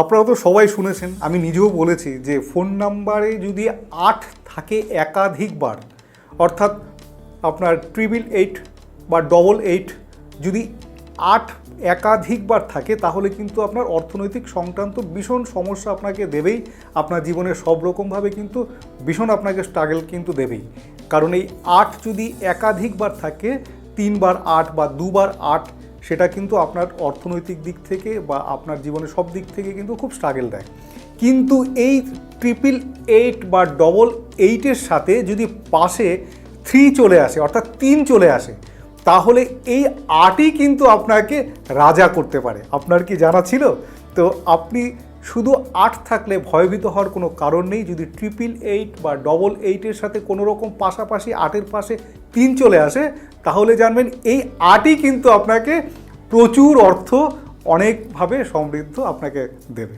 আপনারা তো সবাই শুনেছেন, আমি নিজেও বলেছি যে ফোন নাম্বারে যদি 8 থাকে একাধিকবার, অর্থাৎ আপনার 888 বা 88 যদি 8 একাধিকবার থাকে তাহলে কিন্তু আপনার অর্থনৈতিক সংক্রান্ত ভীষণ সমস্যা আপনাকে দেবেই, আপনার জীবনে সব রকমভাবে কিন্তু ভীষণ আপনাকে স্ট্রাগল কিন্তু দেবেই। কারণ এই 8 যদি একাধিকবার থাকে, 3 বার 8 বা 2 বার 8, সেটা কিন্তু আপনার অর্থনৈতিক দিক থেকে বা আপনার জীবনের সব দিক থেকে কিন্তু খুব স্ট্রাগল দেয়। কিন্তু এই 888 বা 88-এর সাথে যদি পাশে 3 চলে আসে, অর্থাৎ 3 চলে আসে, তাহলে এই 8ই কিন্তু আপনাকে রাজা করতে পারে। আপনার কি জানা ছিল? তো আপনি শুধু 8 থাকলে ভয়ভীত হওয়ার কোনো কারণ নেই। যদি 888 বা 88-এর সাথে কোনো রকম পাশাপাশি 8-এর পাশে 3 চলে আসে, তাহলে জানবেন এই 8ই কিন্তু আপনাকে প্রচুর অর্থ, অনেকভাবে সমৃদ্ধ আপনাকে দেবে।